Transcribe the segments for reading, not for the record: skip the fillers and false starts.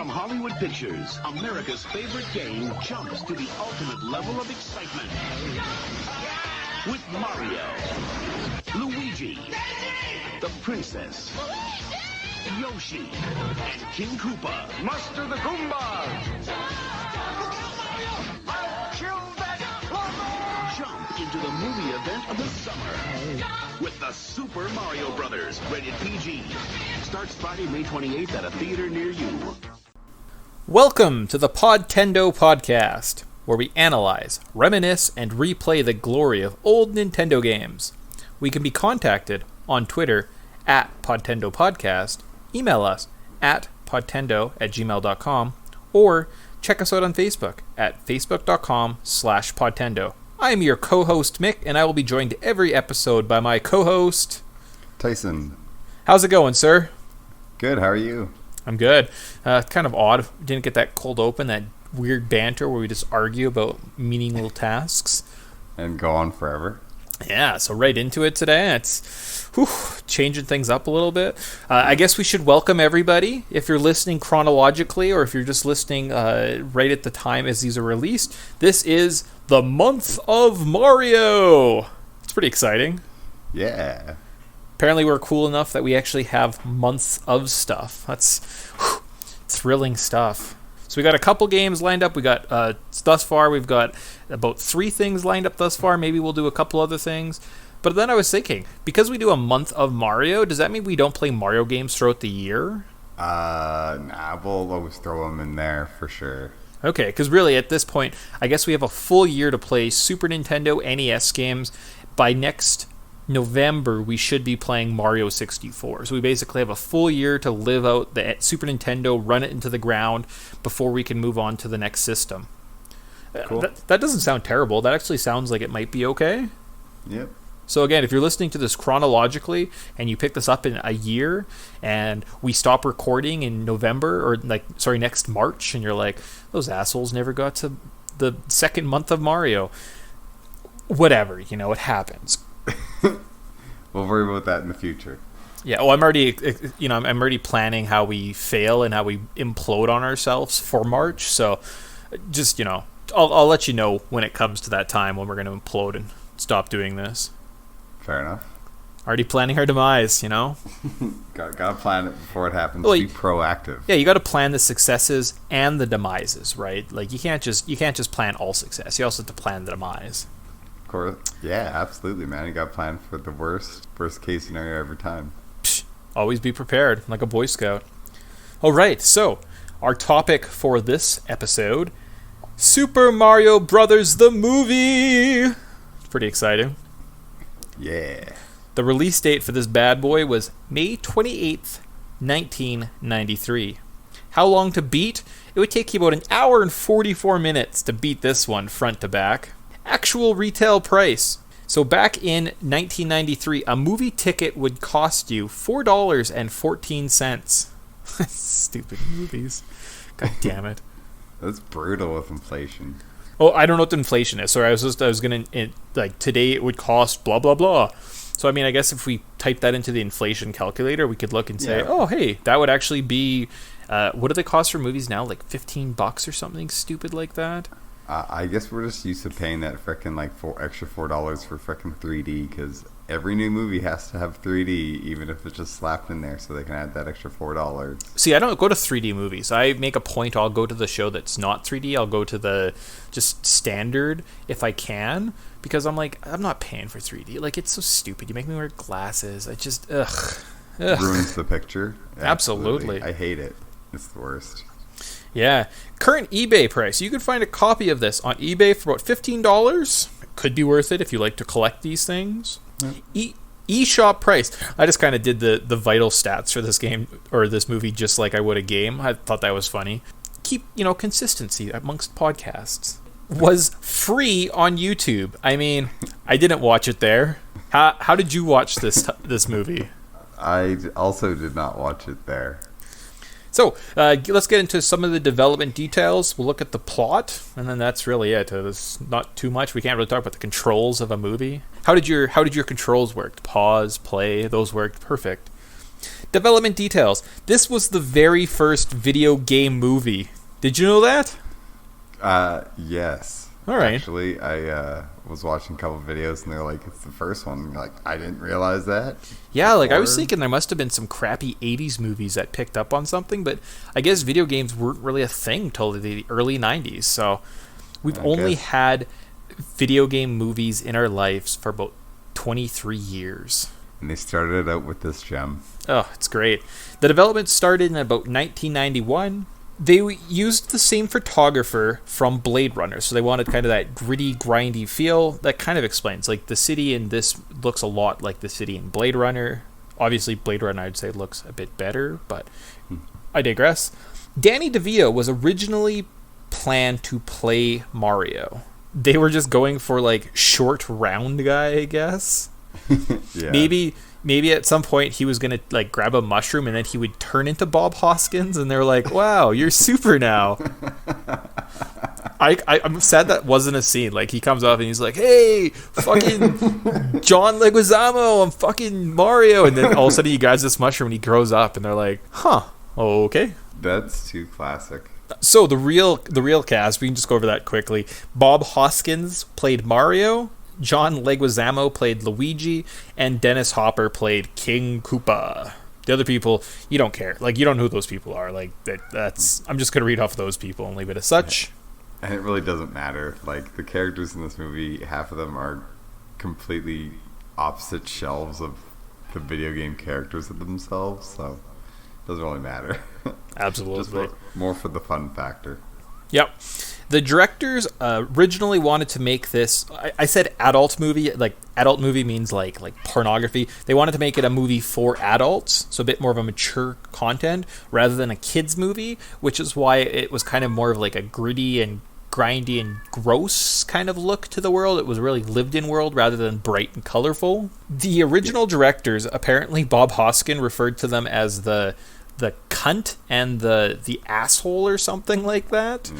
From Hollywood Pictures, America's favorite game jumps to the ultimate level of excitement. With Mario, Luigi, the Princess, Yoshi, and King Koopa. Master the Goombas! Jump into the movie event of the summer with the Super Mario Brothers, rated PG. Starts Friday, May 28th at a theater near you. Welcome to the Podtendo podcast, where we analyze, reminisce, and replay the glory of old Nintendo games. We can be contacted on Twitter at Podtendo Podcast, email us at podtendo@gmail.com, or check us out on Facebook at facebook.com/podtendo. I am your co-host, Mick, and I will be joined every episode by my co-host, Tyson. How's it going, sir? Good, how are you? I'm good. Kind of odd. Didn't get that cold open, that weird banter where we just argue about meaningless tasks. And go on forever. Yeah, so right into it today. It's changing things up a little bit. I guess we should welcome everybody. If you're listening chronologically or if you're just listening right at the time as these are released, this is the month of Mario. It's pretty exciting. Yeah. Apparently we're cool enough that we actually have months of stuff. That's thrilling stuff. So we got a couple games lined up. We got, thus far, we've got about 3 things lined up thus far. Maybe we'll do a couple other things. But then I was thinking, because we do a month of Mario, does that mean we don't play Mario games throughout the year? Nah, we'll always throw them in there for sure. Okay, because really at this point, I guess we have a full year to play Super Nintendo NES games. By next November, we should be playing Mario 64. So we basically have a full year to live out the Super Nintendo, run it into the ground before we can move on to the next system. Cool. That doesn't sound terrible. That actually sounds like it might be okay. Yep. So again, if you're listening to this chronologically and you pick this up in a year and we stop recording in November or next March, and you're like, those assholes never got to the second month of Mario. Whatever, it happens. We'll worry about that in the future. Yeah, I'm already planning how we fail and how we implode on ourselves for March. So just, I'll let you know when it comes to that time when we're going to implode and stop doing this. Fair enough. Already planning our demise, Gotta plan it before it happens. Well, be proactive. Yeah, you got to plan the successes and the demises, right? Like you can't just plan all success. You also have to plan the demise. Of course. Yeah, absolutely, man. You gotta plan for the worst case scenario every time. Always be prepared, like a Boy Scout. All right, so our topic for this episode: Super Mario Brothers the movie. It's pretty exciting. Yeah. The release date for this bad boy was May 28th, 1993. How long to beat? It would take you about an hour and 44 minutes to beat this one front to back. Actual retail price. So back in 1993, a movie ticket would cost you $4.14. Stupid movies. God damn it. That's brutal with inflation. Oh, I don't know what the inflation is. Sorry, I was going to, today it would cost blah, blah, blah. So, I guess if we type that into the inflation calculator, we could look and say, oh, hey, that would actually be, what do they cost for movies now? Like $15 or something stupid like that? I guess we're just used to paying that frickin' extra $4 for frickin' 3D, because every new movie has to have 3D, even if it's just slapped in there, so they can add that extra $4. See, I don't go to 3D movies. I make a point, I'll go to the show that's not 3D. I'll go to the just standard if I can, because I'm not paying for 3D. It's so stupid. You make me wear glasses. I just, ugh. Ruins the picture. Absolutely. I hate it. It's the worst. Yeah. Current eBay price. You could find a copy of this on eBay for about $15. Could be worth it if you like to collect these things. Yeah. eShop price. I just kind of did the vital stats for this game or this movie just like I would a game. I thought that was funny. Keep, consistency amongst podcasts. Was free on YouTube. I didn't watch it there. How did you watch this movie? I also did not watch it there. So, let's get into some of the development details. We'll look at the plot, and then that's really it. There's not too much. We can't really talk about the controls of a movie. How did your controls work? Pause, play, those worked perfect. Development details. This was the very first video game movie. Did you know that? Yes. All right. Actually, I was watching a couple of videos, and they're like, it's the first one. Like, I didn't realize that. Yeah, like I was thinking there must have been some crappy 80s movies that picked up on something, but I guess video games weren't really a thing till the early 90s. So we've only had video game movies in our lives for about 23 years. And they started out with this gem. Oh, it's great. The development started in about 1991. They used the same photographer from Blade Runner, so they wanted kind of that gritty, grindy feel. That kind of explains. Like, the city in this looks a lot like the city in Blade Runner. Obviously, Blade Runner, I'd say, looks a bit better, but I digress. Danny DeVito was originally planned to play Mario. They were just going for, like, short, round guy, I guess. Yeah. Maybe at some point he was going to like grab a mushroom and then he would turn into Bob Hoskins and they're like, wow, you're super now. I'm sad that wasn't a scene. Like, he comes up and he's like, hey, fucking John Leguizamo, I'm fucking Mario. And then all of a sudden he grabs this mushroom and he grows up and they're like, huh, okay. That's too classic. So the real cast, we can just go over that quickly. Bob Hoskins played Mario. John Leguizamo played Luigi, and Dennis Hopper played King Koopa. The other people, you don't care. Like, you don't know who those people are. Like, that's... I'm just going to read off those people and leave it as such. And it really doesn't matter. Like, the characters in this movie, half of them are completely opposite shelves of the video game characters of themselves, so it doesn't really matter. Absolutely. Just more for the fun factor. Yep. The directors originally wanted to make this... I said adult movie. Like, adult movie means like pornography. They wanted to make it a movie for adults, so a bit more of a mature content, rather than a kids movie, which is why it was kind of more of like a gritty and grindy and gross kind of look to the world. It was a really lived-in world rather than bright and colorful. The original directors, apparently Bob Hoskin referred to them as the cunt and the asshole or something like that.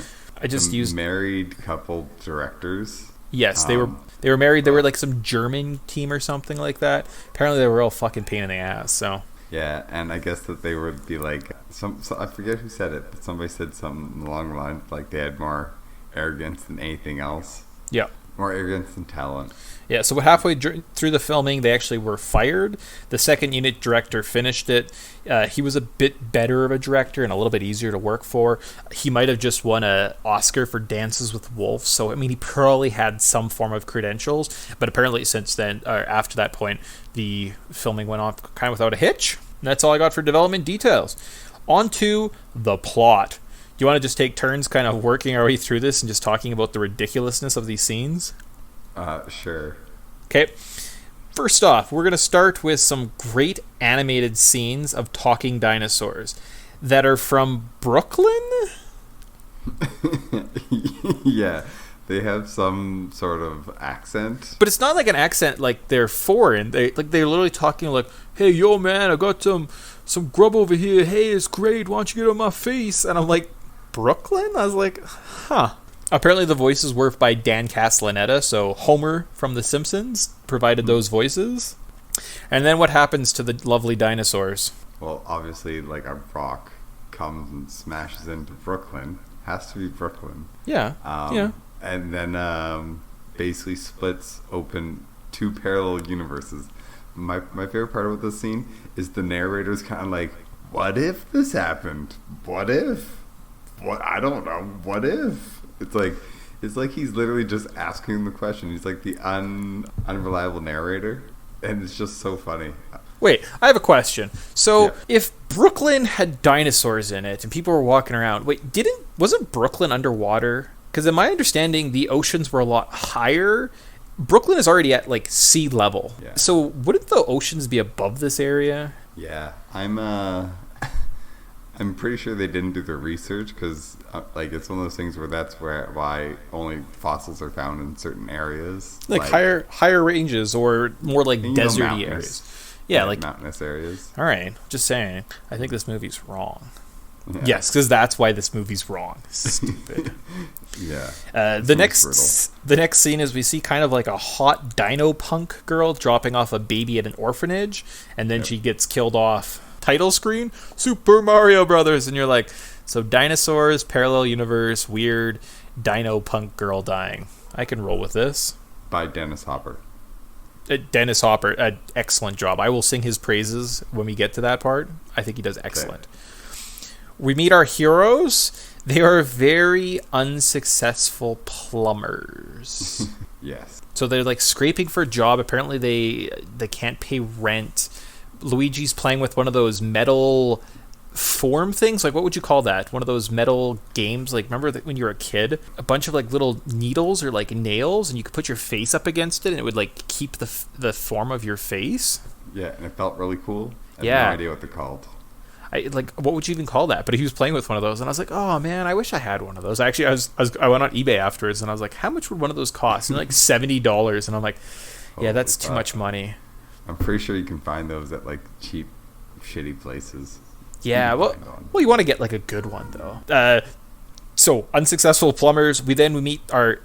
I just used married couple directors. Yes, they were married. They were like some German team or something like that. Apparently, they were all fucking pain in the ass. So yeah, and I guess that they would be like I forget who said it, but somebody said something along the lines like they had more arrogance than anything else. Yeah, more arrogance than talent. Yeah, so halfway through the filming, they actually were fired. The second unit director finished it. He was a bit better of a director and a little bit easier to work for. He might have just won an Oscar for Dances with Wolves, so I mean, he probably had some form of credentials. But apparently, since then, or after that point, the filming went on kind of without a hitch. And that's all I got for development details. On to the plot. Do you want to just take turns kind of working our way through this and just talking about the ridiculousness of these scenes? Sure. Okay. First off, we're going to start with some great animated scenes of talking dinosaurs that are from Brooklyn? Yeah. They have some sort of accent. But it's not like an accent like they're foreign. They're literally talking like, hey, yo, man, I got some grub over here. Hey, it's great. Why don't you get on my face? And I'm like, Brooklyn? I was like, huh. Apparently the voices were by Dan Castellaneta, so Homer from The Simpsons provided those voices. And then what happens to the lovely dinosaurs? Well, obviously, like, a rock comes and smashes into Brooklyn. Has to be Brooklyn. Yeah, yeah. And then basically splits open two parallel universes. My favorite part about this scene is the narrator's kind of like, what if this happened? What if? What? I don't know. What if? It's like he's literally just asking the question. He's like the unreliable narrator, and it's just so funny. Wait, I have a question. So, if Brooklyn had dinosaurs in it and people were walking around, wasn't Brooklyn underwater? Because in my understanding, the oceans were a lot higher. Brooklyn is already at like sea level. Yeah. So, wouldn't the oceans be above this area? Yeah, I'm pretty sure they didn't do the research because, like, it's one of those things where that's why only fossils are found in certain areas, like higher ranges or more like deserty areas. Yeah, like mountainous areas. All right, just saying. I think this movie's wrong. Yeah. Yes, because that's why this movie's wrong. Stupid. Yeah. The next scene is we see kind of like a hot dino punk girl dropping off a baby at an orphanage, and then she gets killed off title screen, Super Mario Brothers, and you're like, so dinosaurs, parallel universe, weird dino punk girl dying. I can roll with this. By Dennis Hopper. Dennis Hopper, excellent job. I will sing his praises when we get to that part. I think he does excellent. Okay. We meet our heroes. They are very unsuccessful plumbers. Yes. So they're like scraping for a job. Apparently they can't pay rent. Luigi's playing with one of those metal form things. Like, what would you call that? One of those metal games. Like, remember when you were a kid? A bunch of like little needles or like nails, and you could put your face up against it, and it would like keep the form of your face. Yeah, and it felt really cool. I have no idea what they're called. What would you even call that? But he was playing with one of those, and I was like, oh man, I wish I had one of those. Actually, I went on eBay afterwards, and I was like, how much would one of those cost? And like $70, and I'm like, yeah, that's too much money. I'm pretty sure you can find those at like cheap, shitty places. Yeah, well, you want to get like a good one though. So unsuccessful plumbers. We meet our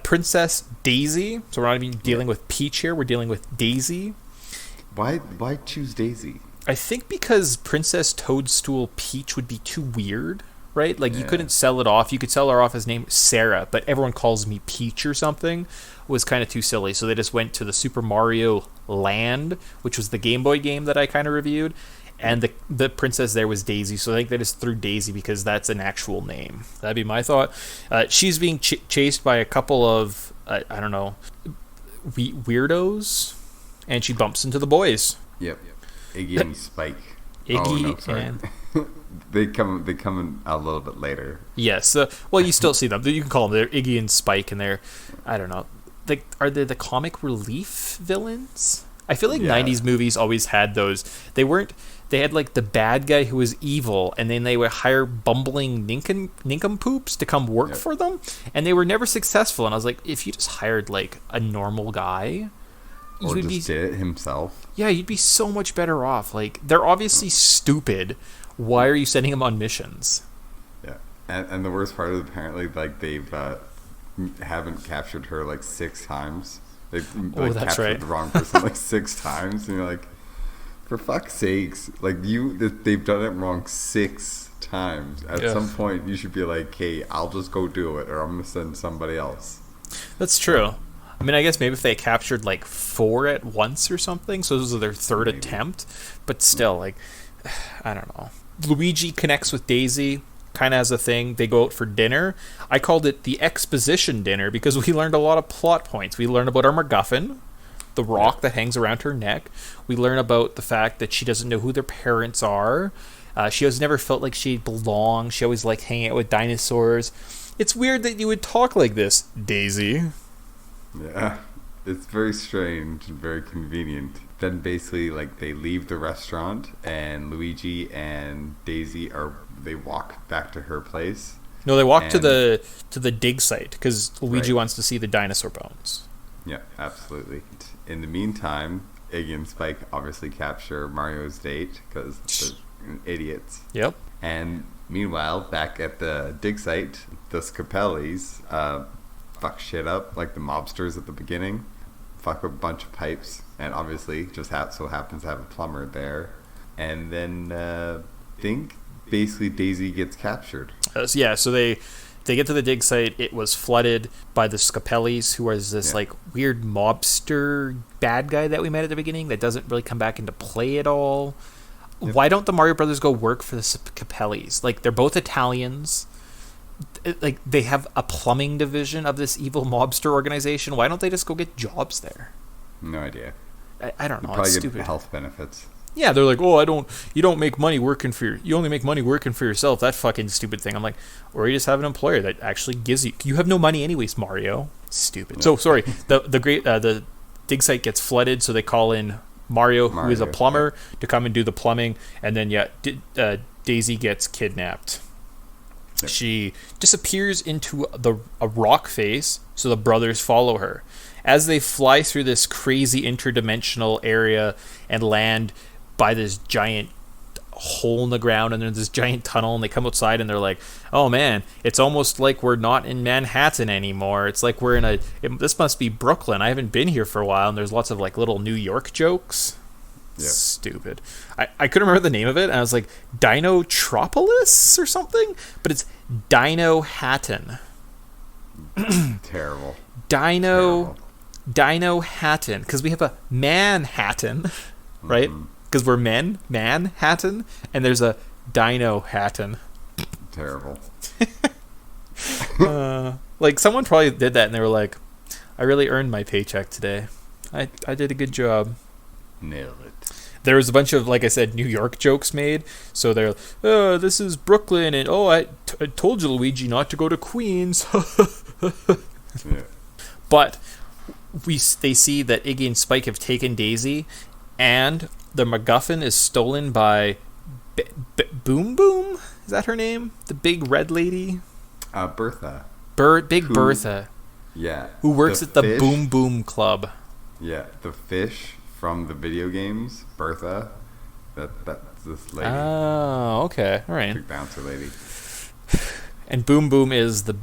Princess Daisy. So we're not even dealing with Peach here. We're dealing with Daisy. Why choose Daisy? I think because Princess Toadstool Peach would be too weird, right? Like, you couldn't sell it off. You could sell her off as name Sarah, but everyone calls me Peach or something. Was kind of too silly. So they just went to the Super Mario Land, which was the Game Boy game that I kind of reviewed. And the princess there was Daisy. So I think they just threw Daisy because that's an actual name. That'd be my thought. She's being chased by a couple of, I don't know, weirdos. And she bumps into the boys. Yep. Iggy and Spike. And they come in a little bit later. Yes. Well, you still see them. You can call them. They're Iggy and Spike, and they're, I don't know. Are they the comic relief villains? I feel like 90s movies always had those. They had like the bad guy who was evil, and then they would hire bumbling nincompoops to come work for them, and they were never successful. And I was like, if you just hired like a normal guy, or just did it himself. Yeah, you'd be so much better off. Like, they're obviously stupid. Why are you sending them on missions? Yeah, and the worst part is apparently like they've haven't captured her like 6 times. They've captured the wrong person like 6 times, and you're like, for fuck's sakes, like they've done it wrong 6 times. At some point, you should be like, hey, I'll just go do it, or I'm gonna send somebody else. That's true. I mean, I guess maybe if they captured like 4 at once or something, so this was their 3rd attempt. But still, like, I don't know. Luigi connects with Daisy, kind of has a thing. They go out for dinner. I called it the exposition dinner because we learned a lot of plot points. We learned about our MacGuffin, the rock that hangs around her neck. We learn about the fact that she doesn't know who their parents are. She has never felt like she belonged. She always liked hanging out with dinosaurs. It's weird that you would talk like this, Daisy. Yeah, it's very strange and very convenient. Then basically, like, they leave the restaurant, and Luigi and Daisy they walk back to her place. No, they walk to the dig site because Luigi wants to see the dinosaur bones. Yeah, absolutely. In the meantime, Iggy and Spike obviously capture Mario's date because they're idiots. Yep. And meanwhile, back at the dig site, the Scapellis fuck shit up, like the mobsters at the beginning. Fuck a bunch of pipes, and obviously just so happens to have a plumber there. And then think basically Daisy gets captured. So they get to the dig site. It was flooded by the Scapellis, who was this like weird mobster bad guy that we met at the beginning that doesn't really come back into play at all. Yep. Why don't the Mario Brothers go work for the Scapellis? Like, they're both Italians. Like, they have a plumbing division of this evil mobster organization. Why don't they just go get jobs there? No idea. I don't know. Probably it's get stupid. Health benefits. Yeah, they're like, you don't make money working for you only make money working for yourself. That fucking stupid thing. I'm like, or you just have an employer that actually gives you have no money anyways, Mario. Stupid. Yeah. So sorry. The dig site gets flooded, so they call in Mario, who is a plumber, to come and do the plumbing, and then Daisy gets kidnapped. Yep. She disappears into a rock face, so the brothers follow her. As they fly through this crazy interdimensional area and land by this giant hole in the ground, and there's this giant tunnel, and they come outside and they're like, oh man, it's almost like we're not in Manhattan anymore. It's like we're this must be Brooklyn. I haven't been here for a while. And there's lots of like little New York jokes. Yeah. Stupid. I couldn't remember the name of it, and I was like, Dinotropolis or something? But it's Dino Hatton. Terrible. Dino Hatton. Because we have a Manhattan, right? Because we're men, Manhattan, and there's a Dino Hatton. Terrible. Like, someone probably did that, and they were like, I really earned my paycheck today. I did a good job. Nailed it. There was a bunch of, like I said, New York jokes made. So they're, oh, this is Brooklyn, and I told you, Luigi, not to go to Queens. Yeah. But they see that Iggy and Spike have taken Daisy, and the MacGuffin is stolen by Boom Boom. Is that her name? The big red lady? Bertha. Bertha. Yeah. Who works at the fish, Boom Boom Club. Yeah, the fish from the video games, Bertha. That's this lady. Oh, okay. All right. Big bouncer lady. And Boom Boom is the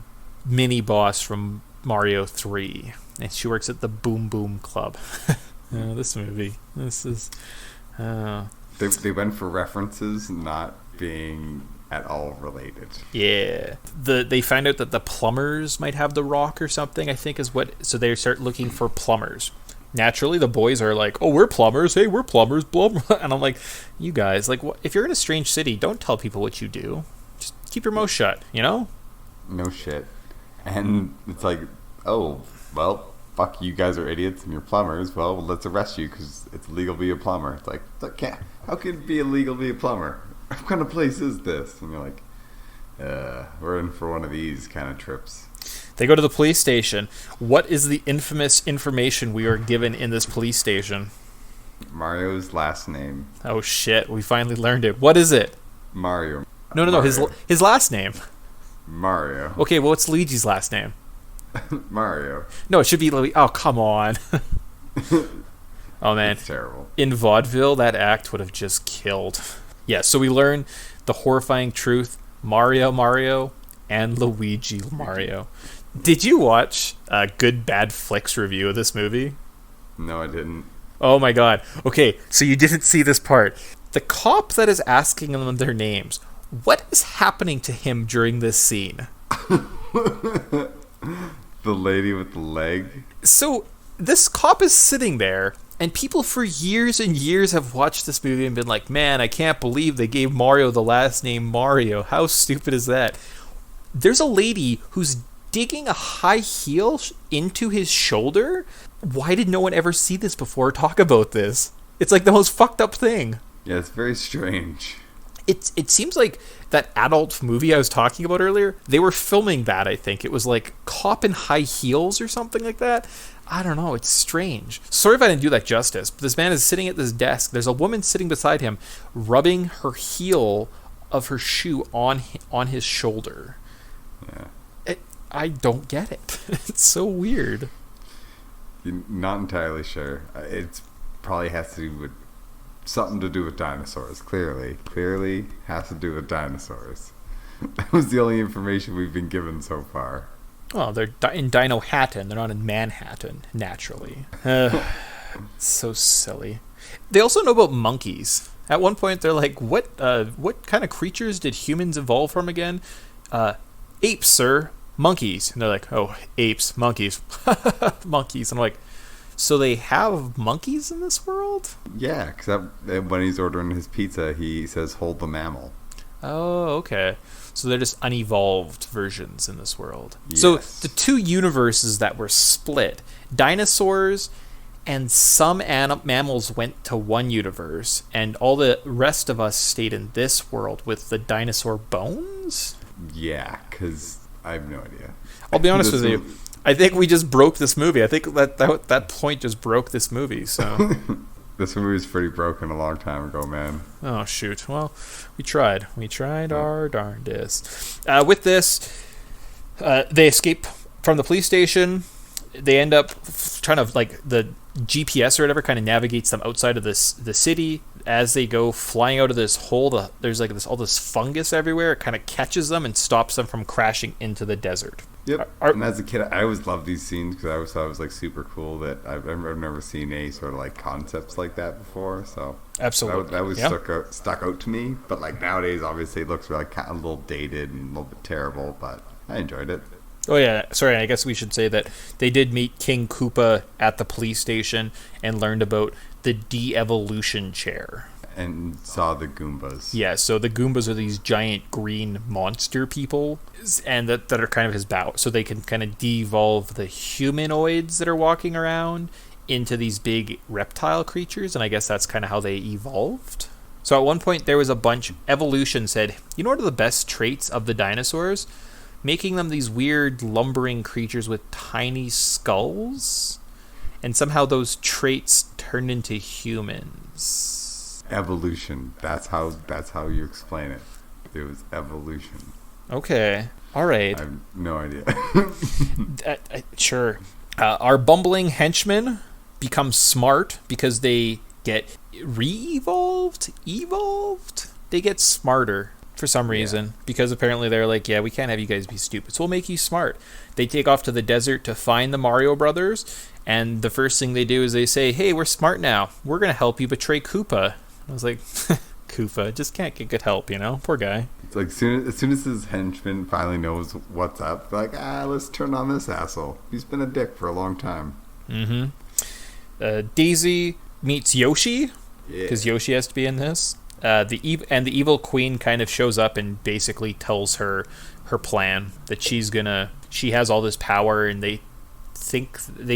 mini boss from Mario 3. And she works at the Boom Boom Club. This movie. This is... They went for references not being at all related. Yeah. They find out that the plumbers might have the rock or something, I think is what... So they start looking for plumbers. Naturally, the boys are like, oh, we're plumbers. Hey, we're plumbers. Blah, blah. And I'm like, you guys, like, if you're in a strange city, don't tell people what you do. Just keep your mouth shut, you know? No shit. And it's like, oh, well, fuck, you guys are idiots and you're plumbers. Well, let's arrest you because it's illegal to be a plumber. It's like, how can it be illegal to be a plumber? What kind of place is this? And you're like, we're in for one of these kind of trips. They go to the police station. What is the infamous information we are given in this police station? Mario's last name. Oh, shit. We finally learned it. What is it? Mario. No. His last name. Mario. Okay, well, what's Luigi's last name? Mario. No, it should be Luigi. Oh, come on. Oh, man. It's terrible. In vaudeville, that act would have just killed. Yeah, so we learn the horrifying truth. Mario, and Luigi Mario. Did you watch a Good Bad Flicks review of this movie? No, I didn't. Oh my god. Okay, so you didn't see this part. The cop that is asking them their names, what is happening to him during this scene? The lady with the leg. So this cop is sitting there, and people for years and years have watched this movie and been like, man, I can't believe they gave Mario the last name Mario. How stupid is that? There's a lady who's digging a high heel into his shoulder. Why did no one ever see this before or talk about this? It's like the most fucked up thing. Yeah, it's very strange. It seems like that adult movie I was talking about earlier, they were filming that, I think. It was like Cop in High Heels or something like that. I don't know. It's strange. Sorry if I didn't do that justice. But this man is sitting at this desk. There's a woman sitting beside him, rubbing her heel of her shoe on his shoulder. Yeah. I don't get it. It's so weird. Not entirely sure. It probably has to do with something to do with dinosaurs. Clearly has to do with dinosaurs. That was the only information we've been given so far. Oh, they're in Dino Hatton. They're not in Manhattan, naturally. So silly. They also know about monkeys. At one point, they're like, what kind of creatures did humans evolve from again? Apes, sir. Monkeys. And they're like, oh, apes, monkeys. Monkeys. And I'm like, so they have monkeys in this world? Yeah, because when he's ordering his pizza, he says, hold the mammal. Oh, okay. So they're just unevolved versions in this world. Yes. So the two universes that were split, dinosaurs and some mammals went to one universe, and all the rest of us stayed in this world with the dinosaur bones? Yeah, because I have no idea. I'll be honest with you. I think we just broke this movie. I think that point just broke this movie. So this movie was pretty broken a long time ago, man. Oh, shoot. Well, we tried. We tried our darndest. With this, they escape from the police station. They end up trying to, like, the GPS or whatever kind of navigates them outside of the city. as they go flying out of this hole, there's like all this fungus everywhere. It kind of catches them and stops them from crashing into the desert. Yep. And as a kid, I always loved these scenes because I always thought it was like super cool that I've never seen any sort of like concepts like that before. So absolutely, that was stuck out to me. But like nowadays, obviously, it looks like kind of a little dated and a little bit terrible. But I enjoyed it. Oh yeah, sorry. I guess we should say that they did meet King Koopa at the police station and learned about the de-evolution chair. And saw the Goombas. Yeah, so the Goombas are these giant green monster people, and that are kind of his bow. So they can kind of de-evolve the humanoids that are walking around into these big reptile creatures, and I guess that's kind of how they evolved. So at one point there was a bunch. Evolution said, you know what are the best traits of the dinosaurs? Making them these weird lumbering creatures with tiny skulls, and somehow those traits turned into humans. Evolution. That's how you explain it. It was evolution. Okay. All right. I have no idea. Sure. Our bumbling henchmen become smart because they get evolved. They get smarter for some reason because apparently they're like, yeah, we can't have you guys be stupid, so we'll make you smart. They take off to the desert to find the Mario Brothers, and the first thing they do is they say, hey, we're smart now. We're going to help you betray Koopa. I was like, Koopa just can't get good help, Poor guy. It's like as soon as his henchman finally knows what's up, they're like, let's turn on this asshole. He's been a dick for a long time. Mm-hmm. Daisy meets Yoshi, because Yoshi has to be in this. The evil queen kind of shows up and basically tells her plan that she has all this power, and they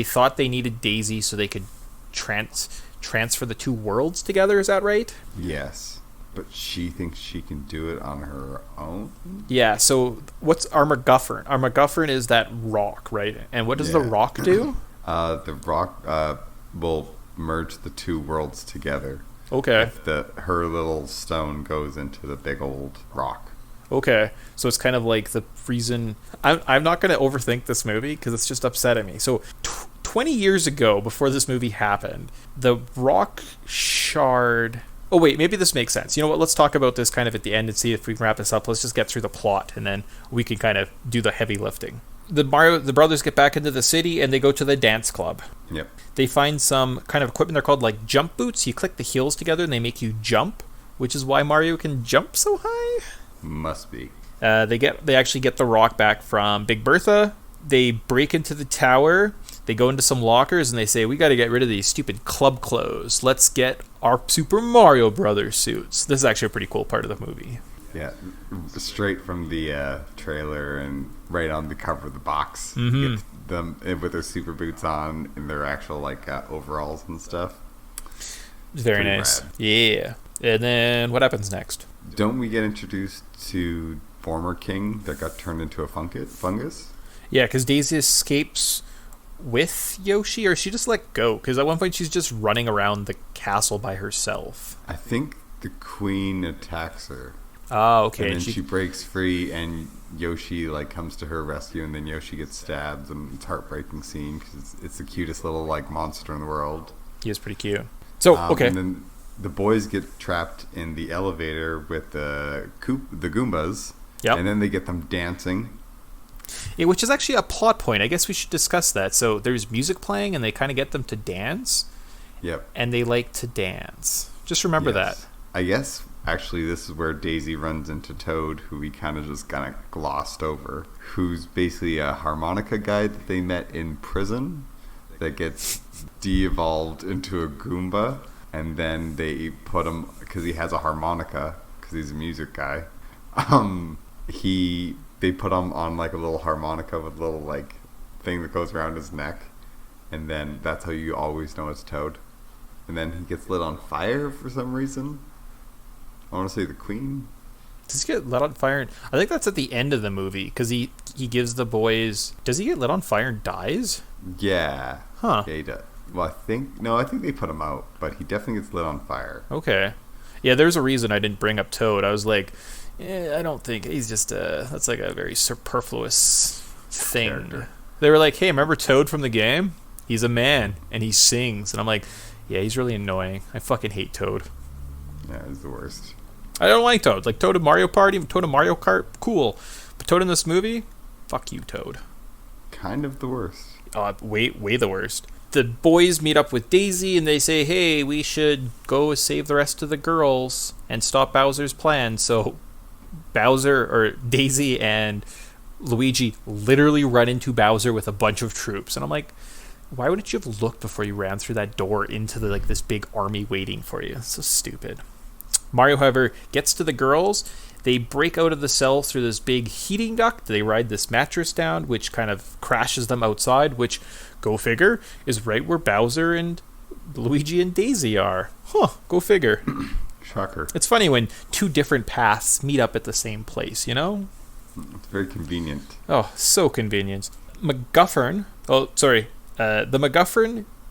thought they needed Daisy so they could transfer the two worlds together. Is that right? Yes, but she thinks she can do it on her own. Yeah. So what's our MacGuffin? Our MacGuffin is that rock, right? And what does the rock do? The rock will merge the two worlds together. Okay. If her little stone goes into the big old rock. Okay, so it's kind of like the reason I'm not going to overthink this movie because it's just upsetting me. So 20 years ago, before this movie happened, the rock shard... Oh wait, maybe this makes sense. You know what, let's talk about this kind of at the end and see if we can wrap this up. Let's just get through the plot and then we can kind of do the heavy lifting. The brothers get back into the city and they go to the dance club. Yep. They find some kind of equipment. They're called like jump boots. You click the heels together and they make you jump, which is why Mario can jump so high. Must be. They actually get the rock back from Big Bertha. They break into the tower. They go into some lockers and they say, we got to get rid of these stupid club clothes. Let's get our Super Mario Brothers suits. This is actually a pretty cool part of the movie. Yeah, straight from the trailer and right on the cover of the box. Mm-hmm. Get them with their super boots on and their actual like overalls and stuff. Very nice. Rad. Yeah. And then what happens next? Don't we get introduced to former king that got turned into a fungus? Yeah, because Daisy escapes with Yoshi, or she just let go? Because at one point she's just running around the castle by herself. I think the queen attacks her. Oh, okay. And then she breaks free, and Yoshi like comes to her rescue, and then Yoshi gets stabbed, and it's a heartbreaking scene because it's the cutest little like monster in the world. He is pretty cute. So okay. And then the boys get trapped in the elevator with the Goombas. Yep. And then they get them dancing. Yeah, which is actually a plot point. I guess we should discuss that. So there's music playing, and they kind of get them to dance. Yep. And they like to dance. Just remember that. I guess, actually, this is where Daisy runs into Toad, who we kind of glossed over, who's basically a harmonica guy that they met in prison that gets de-evolved into a Goomba. And then they put him, because he has a harmonica, because he's a music guy, they put him on like a little harmonica with a little like thing that goes around his neck, and then that's how you always know it's Toad. And then he gets lit on fire for some reason. I want to say the queen. Does he get lit on fire? I think that's at the end of the movie, because he gives the boys... Does he get lit on fire and dies? Yeah. Huh. Yeah, he does. Well, I think they put him out, but he definitely gets lit on fire. Okay. Yeah, there's a reason I didn't bring up Toad. I was like, I don't think he's just that's like a very superfluous thing. Character. They were like, hey, remember Toad from the game? He's a man and he sings. And I'm like, yeah, he's really annoying. I fucking hate Toad. Yeah, it's the worst. I don't like Toad. Like Toad in Mario Party, Toad in Mario Kart, cool. But Toad in this movie, fuck you, Toad. Kind of the worst. Way the worst. The boys meet up with Daisy and they say, hey, we should go save the rest of the girls and stop Bowser's plan. So Daisy and Luigi literally run into Bowser with a bunch of troops. And I'm like, why wouldn't you have looked before you ran through that door into this big army waiting for you? It's so stupid. Mario, however, gets to the girls. They break out of the cell through this big heating duct. They ride this mattress down, which kind of crashes them outside, which, go figure, is right where Bowser and Luigi and Daisy are. Huh, go figure. Shocker. It's funny when two different paths meet up at the same place, you know? It's very convenient. Oh, so convenient. The MacGuffin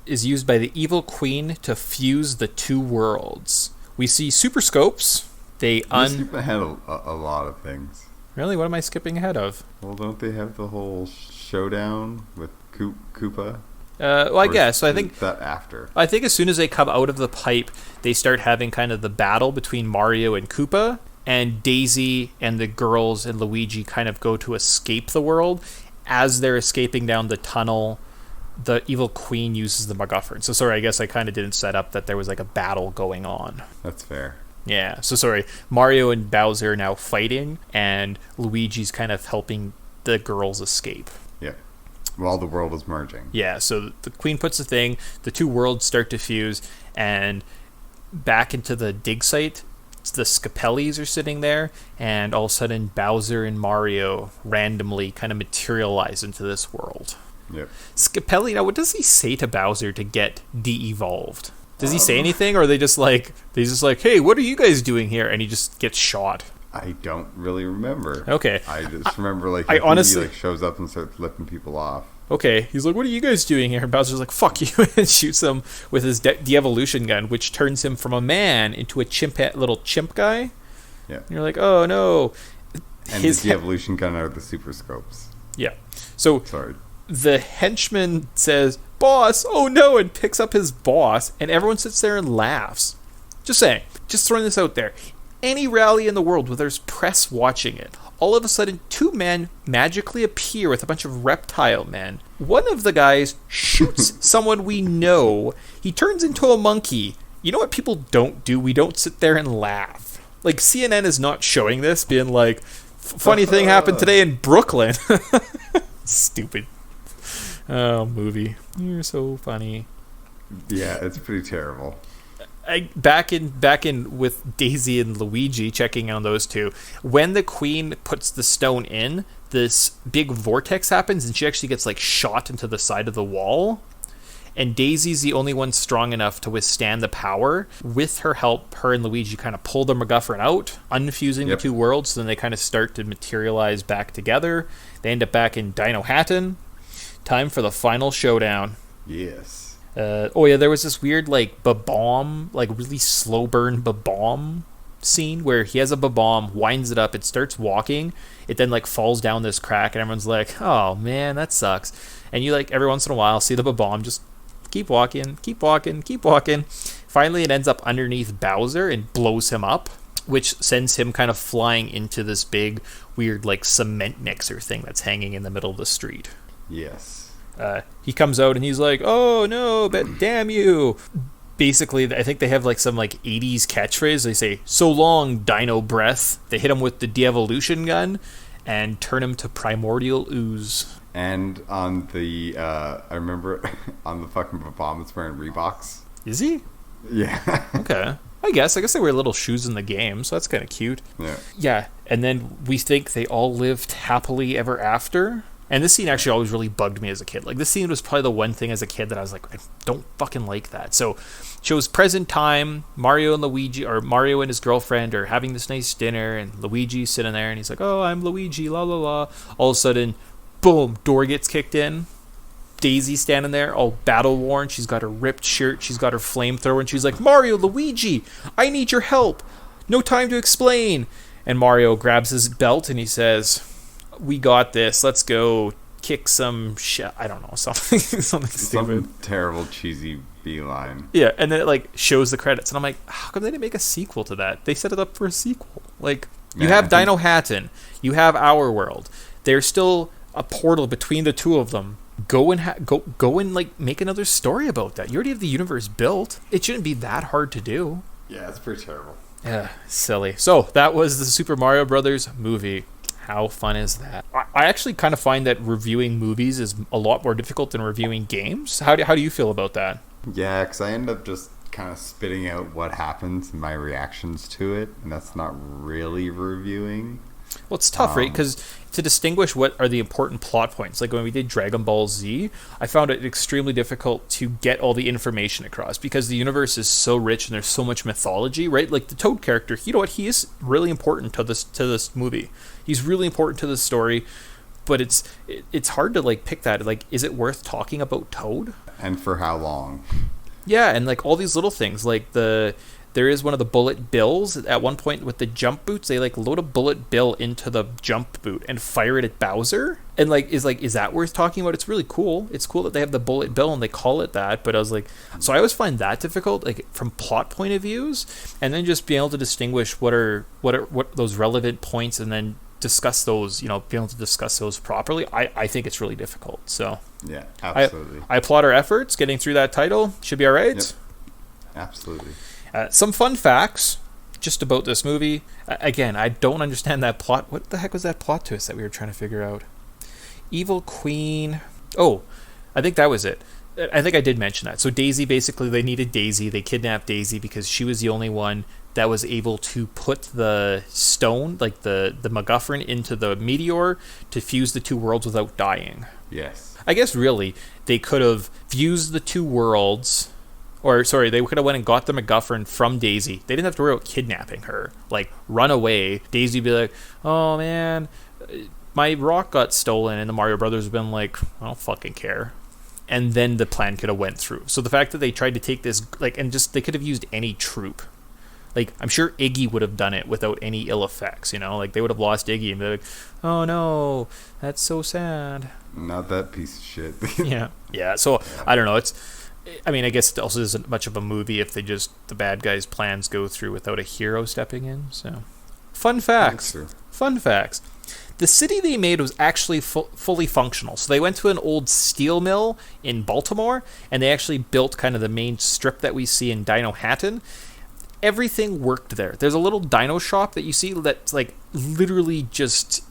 is used by the evil queen to fuse the two worlds. We see super scopes. They skip ahead a lot of things. Really? What am I skipping ahead of? Well, don't they have the whole showdown with Koopa? I guess. So I think that after. I think as soon as they come out of the pipe, they start having kind of the battle between Mario and Koopa, and Daisy and the girls and Luigi kind of go to escape the world. As they're escaping down the tunnel, the evil queen uses the MacGuffin. So sorry, I guess I kind of didn't set up that there was like a battle going on. That's fair. Yeah, so sorry. Mario and Bowser are now fighting, and Luigi's kind of helping the girls escape. Yeah. While the world is merging. Yeah, so the queen puts the thing, the two worlds start to fuse, and back into the dig site, the Scapellis are sitting there, and all of a sudden Bowser and Mario randomly kind of materialize into this world. Yep. Scapelli, now what does he say to Bowser to get de-evolved? Does he say anything, or are they just like, hey, what are you guys doing here? And he just gets shot. I don't really remember. Okay. I just remember I honestly, he shows up and starts lifting people off. Okay, he's like, what are you guys doing here? And Bowser's like, fuck you, and shoots him with his de-evolution gun, which turns him from a man into a little chimp guy. Yeah. And you're like, oh no. And his de-evolution gun are the super scopes. Yeah. So sorry. The henchman says, boss, oh no, and picks up his boss, and everyone sits there and laughs. Just saying, just throwing this out there. Any rally in the world where there's press watching it, all of a sudden two men magically appear with a bunch of reptile men. One of the guys shoots someone we know. He turns into a monkey. You know what people don't do? We don't sit there and laugh. Like, CNN is not showing this, being like, funny thing happened today in Brooklyn. Stupid. Oh, movie. You're so funny. Yeah, it's pretty terrible. Back in with Daisy and Luigi, checking on those two. When the queen puts the stone in, this big vortex happens, and she actually gets shot into the side of the wall. And Daisy's the only one strong enough to withstand the power. With her help, her and Luigi kind of pull the MacGuffin out, unfusing the two worlds. So then they kind of start to materialize back together. They end up back in Dino Hatton. Time for the final showdown. Yes. There was this weird ba-bomb, really slow burn ba-bomb scene where he has a ba-bomb, winds it up, it starts walking, it then falls down this crack, and everyone's like, oh man, that sucks. And you every once in a while see the ba-bomb just keep walking. Finally it ends up underneath Bowser and blows him up, which sends him kind of flying into this big weird cement mixer thing that's hanging in the middle of the street. Yes. He comes out and he's like, oh no, but damn you. Basically, I think they have some 80s catchphrase. They say, so long, Dino Breath. They hit him with the de-evolution gun and turn him to primordial ooze. And on the, I remember on the fucking bomb, it's wearing Reeboks. Is he? Yeah. Okay. I guess they wear little shoes in the game, so that's kind of cute. Yeah. Yeah, and then we think they all lived happily ever after. And this scene actually always really bugged me as a kid. This scene was probably the one thing as a kid that I was like, I don't fucking like that. So, shows present time. Mario and his girlfriend are having this nice dinner, and Luigi's sitting there, and he's like, oh, I'm Luigi, la la la. All of a sudden, boom, door gets kicked in. Daisy's standing there, all battle-worn. She's got her ripped shirt. She's got her flamethrower, and she's like, Mario, Luigi, I need your help. No time to explain. And Mario grabs his belt, and he says, we got this. Let's go kick some shit. I don't know, something stupid. Some terrible, cheesy beeline. Yeah, and then it like shows the credits, and I'm like, how come they didn't make a sequel to that? They set it up for a sequel. Like, you have Dino Hatton, you have Our World. There's still a portal between the two of them. Go and like make another story about that. You already have the universe built. It shouldn't be that hard to do. Yeah, it's pretty terrible. Yeah, silly. So that was the Super Mario Brothers movie. How fun is that? I actually kind of find that reviewing movies is a lot more difficult than reviewing games. How do you feel about that? Yeah, because I end up just kind of spitting out what happens and my reactions to it, and that's not really reviewing. Well, it's tough, right? Because to distinguish what are the important plot points, like when we did Dragon Ball Z, I found it extremely difficult to get all the information across because the universe is so rich and there's so much mythology, right? Like the Toad character, you know what? He is really important to this movie. He's really important to the story, but it's hard to like pick that. Like, is it worth talking about Toad? And for how long? Yeah, and like all these little things, like there is one of the bullet bills at one point with the jump boots. They like load a bullet bill into the jump boot and fire it at Bowser. And is that worth talking about? It's really cool. It's cool that they have the bullet bill and they call it that. But I was like, so I always find that difficult, like from plot point of views, and then just being able to distinguish what those relevant points and then discuss those. Being able to discuss those properly. I think it's really difficult. So yeah, absolutely. I applaud our efforts getting through that title. Should be all right. Yep. Absolutely. Some fun facts just about this movie. Again, I don't understand that plot. What the heck was that plot twist that we were trying to figure out? Evil Queen. Oh, I think that was it. I think I did mention that. So Daisy, basically, they needed Daisy. They kidnapped Daisy because she was the only one that was able to put the stone, like the MacGuffin, into the meteor to fuse the two worlds without dying. Yes. I guess, really, they could have fused the two worlds... Or, sorry, they could have went and got the MacGuffin from Daisy. They didn't have to worry about kidnapping her. Like, run away. Daisy would be like, oh, man, my rock got stolen. And the Mario Brothers would have been like, I don't fucking care. And then the plan could have went through. So the fact that they tried to take this, like, and just, they could have used any troop. Like, I'm sure Iggy would have done it without any ill effects, Like, they would have lost Iggy and be like, oh, no, that's so sad. Not that piece of shit. Yeah, so, I don't know, I guess it also isn't much of a movie if the bad guys' plans go through without a hero stepping in. So, fun facts. Fun facts. The city they made was actually fully functional. So they went to an old steel mill in Baltimore, and they actually built kind of the main strip that we see in Dino Hatton. Everything worked there. There's a little dino shop that you see that's like literally just,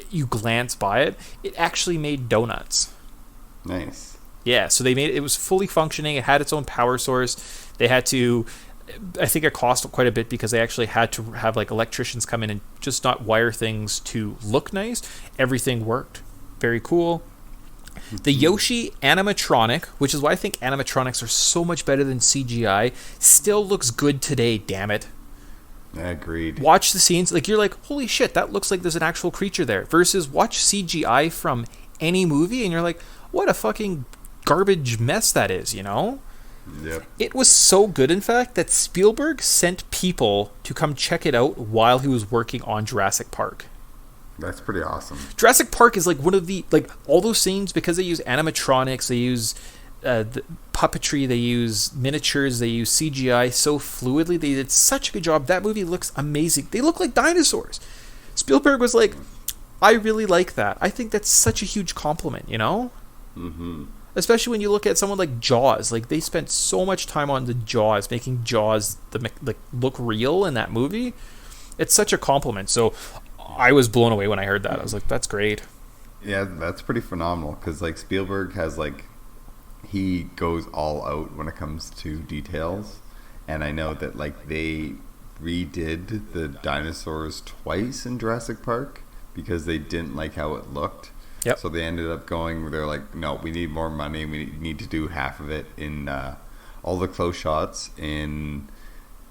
you glance by it. It actually made donuts. Nice. Yeah, so it was fully functioning. It had its own power source. They had to, I think it cost quite a bit because they actually had to have like electricians come in and just not wire things to look nice. Everything worked. Very cool. The Yoshi animatronic, which is why I think animatronics are so much better than CGI, still looks good today, damn it. Agreed. Watch the scenes, like you're like, holy shit, that looks like there's an actual creature there. Versus watch CGI from any movie and you're like, what a fucking garbage mess that is, Yep. It was so good, in fact, that Spielberg sent people to come check it out while he was working on Jurassic Park. That's pretty awesome. Jurassic Park is like one of the, like, all those scenes, because they use animatronics, they use the puppetry, they use miniatures, they use CGI so fluidly. They did such a good job. That movie looks amazing. They look like dinosaurs. Spielberg was like, I really like that. I think that's such a huge compliment, Mm-hmm. Especially when you look at someone like Jaws. Like, they spent so much time on the Jaws, making Jaws look real in that movie. It's such a compliment. So I was blown away when I heard that. I was like, that's great. Yeah, that's pretty phenomenal. Because, like, Spielberg has, like, he goes all out when it comes to details. And I know that, like, they redid the dinosaurs twice in Jurassic Park because they didn't like how it looked. Yep. So they ended up they're like, no, we need more money. We need to do half of it in all the close shots in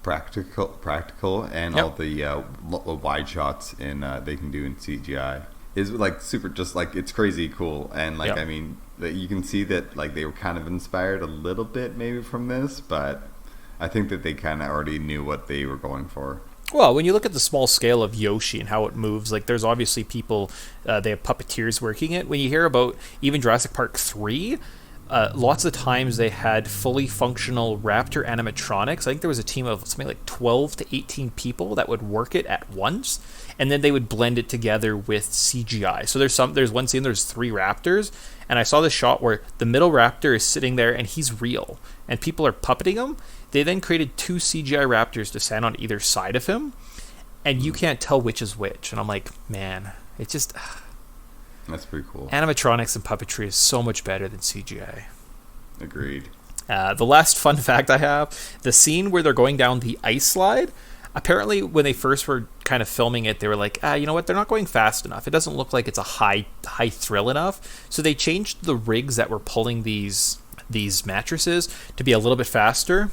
practical and yep. all the wide shots in they can do in CGI. Is like super, just like, it's crazy cool. And like, yep. That you can see that like they were kind of inspired a little bit maybe from this, but I think that they kind of already knew what they were going for. Well, when you look at the small scale of Yoshi and how it moves, like, there's obviously people, they have puppeteers working it. When you hear about even Jurassic Park 3, lots of times they had fully functional Raptor animatronics. I think there was a team of something like 12 to 18 people that would work it at once, and then they would blend it together with CGI. So there's one scene, there's 3 raptors, and I saw this shot where the middle raptor is sitting there and he's real, and people are puppeting him. They then created 2 CGI raptors to stand on either side of him, and you can't tell which is which. And I'm like, man, it just... That's pretty cool. Animatronics and puppetry is so much better than CGI. Agreed. The last fun fact I have, the scene where they're going down the ice slide, apparently when they first were kind of filming it, they were like, you know what, they're not going fast enough. It doesn't look like it's a high thrill enough. So they changed the rigs that were pulling these mattresses to be a little bit faster.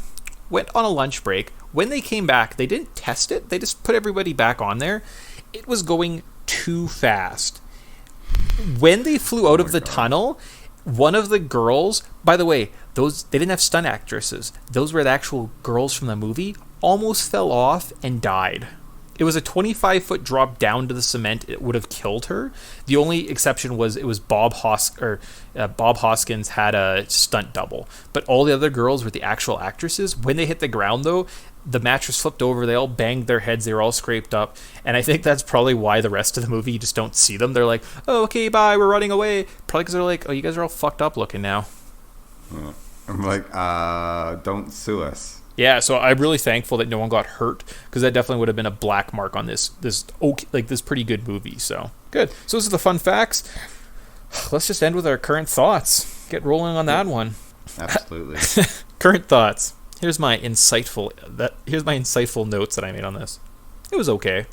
Went on a lunch break. When they came back, they didn't test it. They just put everybody back on there. It was going too fast. When they flew out of the tunnel, one of the girls, by the way, they didn't have stunt actresses. Those were the actual girls from the movie, almost fell off and died. It was a 25-foot drop down to the cement. It would have killed her. The only exception was it was Bob Hoskins had a stunt double, but all the other girls were the actual actresses. When they hit the ground, though, the mattress flipped over. They all banged their heads. They were all scraped up, and I think that's probably why the rest of the movie you just don't see them. They're like, "Oh, okay, bye, we're running away." Probably because they're like, "Oh, you guys are all fucked up looking now." I'm like, don't sue us. Yeah, so I'm really thankful that no one got hurt, because that definitely would have been a black mark on this pretty good movie. So good. So those are the fun facts. Let's just end with our current thoughts. Get rolling on that one. Absolutely. Current thoughts. Here's my insightful notes that I made on this. It was okay.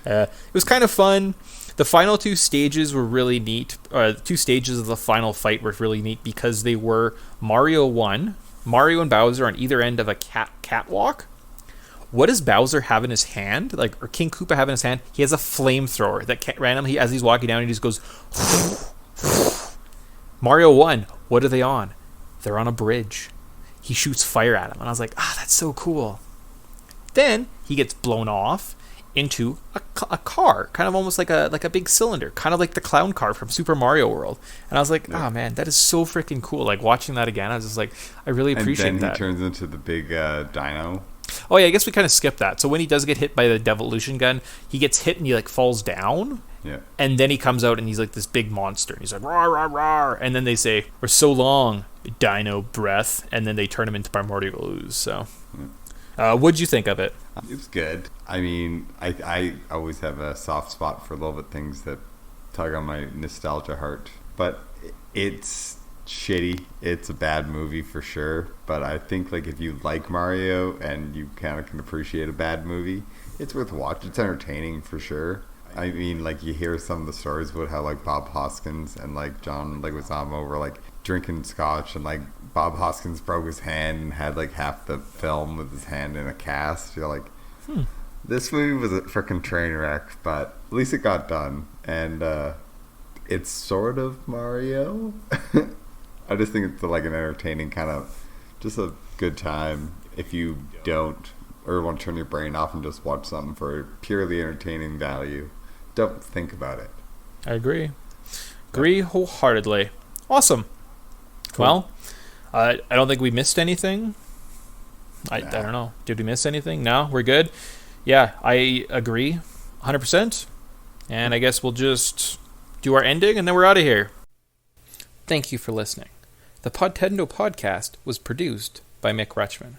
It was kind of fun. The final 2 stages were really neat. 2 stages of the final fight were really neat because they were Mario 1. Mario and Bowser on either end of a catwalk. What does Bowser have in his hand? Or King Koopa have in his hand? He has a flamethrower that randomly, as he's walking down, he just goes... Mario 1, what are they on? They're on a bridge. He shoots fire at him. And I was like, that's so cool. Then he gets blown off into a car, kind of almost like a big cylinder, kind of like the clown car from Super Mario World. And I was like, man, that is so freaking cool. Like, watching that again, I was just like, I really appreciate that. And then he turns into the big dino. Oh yeah, I guess we kind of skipped that. So when he does get hit by the devolution gun, he gets hit and he falls down. Yeah. And then he comes out and he's like this big monster. He's like, rawr, rawr, rawr. And then they say, "We're so long, dino breath." And then they turn him into primordial ooze. So, what'd you think of it? It was good. I mean, I always have a soft spot for a little bit things that tug on my nostalgia heart. But it's shitty. It's a bad movie for sure. But I think if you like Mario and you kind of can appreciate a bad movie, it's worth watching. It's entertaining for sure. I mean, you hear some of the stories about how Bob Hoskins and John Leguizamo were drinking scotch, and Bob Hoskins broke his hand and had half the film with his hand in a cast. You're like, this movie was a freaking train wreck, but at least it got done, and it's sort of Mario. I just think it's an entertaining kind of, just a good time if you don't or want to turn your brain off and just watch something for purely entertaining value. Don't think about it. I agree. Agree wholeheartedly. Awesome. Cool. Well, I don't think we missed anything. I don't know. Did we miss anything? No, we're good. Yeah, I agree 100%. And I guess we'll just do our ending and then we're out of here. Thank you for listening. The Podtendo podcast was produced by Mick Rutschman.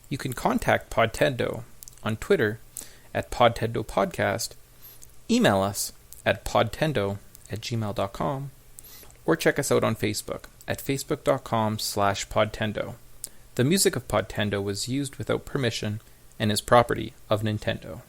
You can contact Podtendo on Twitter at Podtendo Podcast, email us at podtendo@gmail.com, or check us out on Facebook at facebook.com/Podtendo. The music of Podtendo was used without permission and is property of Nintendo.